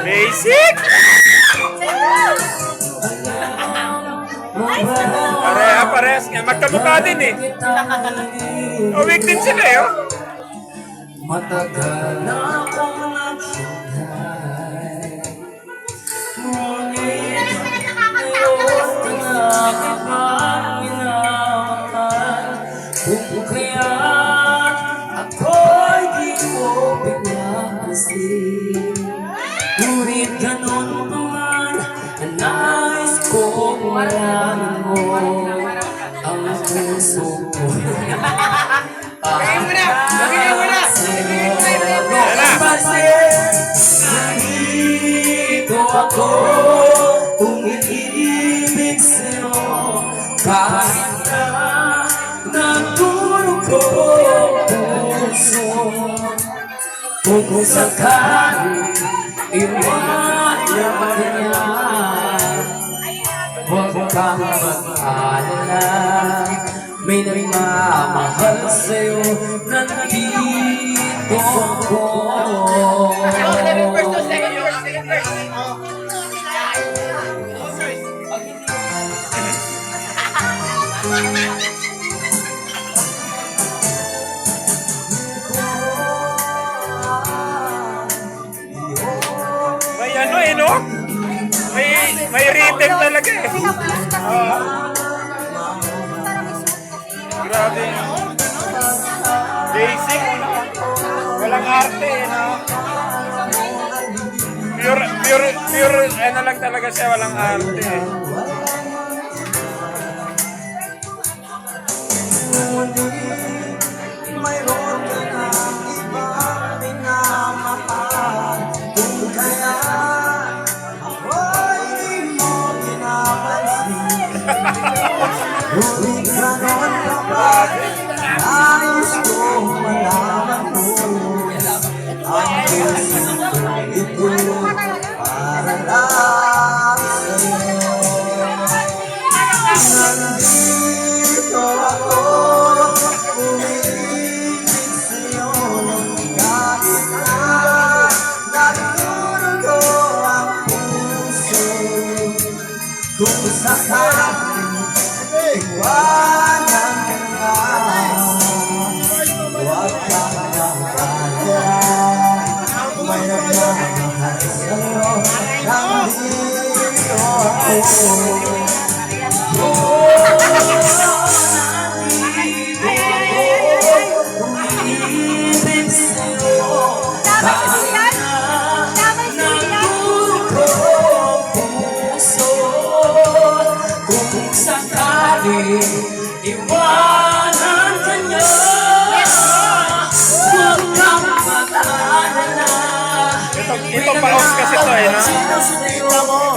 Basic! Parehas nga. Magkamukha din eh. Awig din sila eh. Matagal na akong nagsugay, ngunit ngayon na kitang minamahal. Kung kaya ako'y di mo pinagmasin, ngunit ganun pa man, nais kong malaman mo ang puso ko. Nandito ako, umiibig sa'yo, kahit na natulog ko puso. Kung sakali iwanan ka niya, huwag kang mag-alala, may nagmamahal sa'yo, nandito ako. May ano eh, no? May rhythm talaga eh. Grabe. Basic. Walang arte eh, no? Pure, ano lang talaga siya, walang arte eh. Mayroon ka ng ibang minamahal, kung kaya ako'y di mo pinapansin. Ngunit ganon ka ba, nais kong malaman mo ang puso ito para lang sa'yo. Nandito ako, umiibig sa'yo, kahit na natulog ang puso. Kung sakaling iwanan ka na, huwag kang mag-alala, may nagmamahal sa'yo, nandito ako. Iwanan ka niya, huwag kang mag-alala. Ito pa-off kasi to eh, no? Sino mo?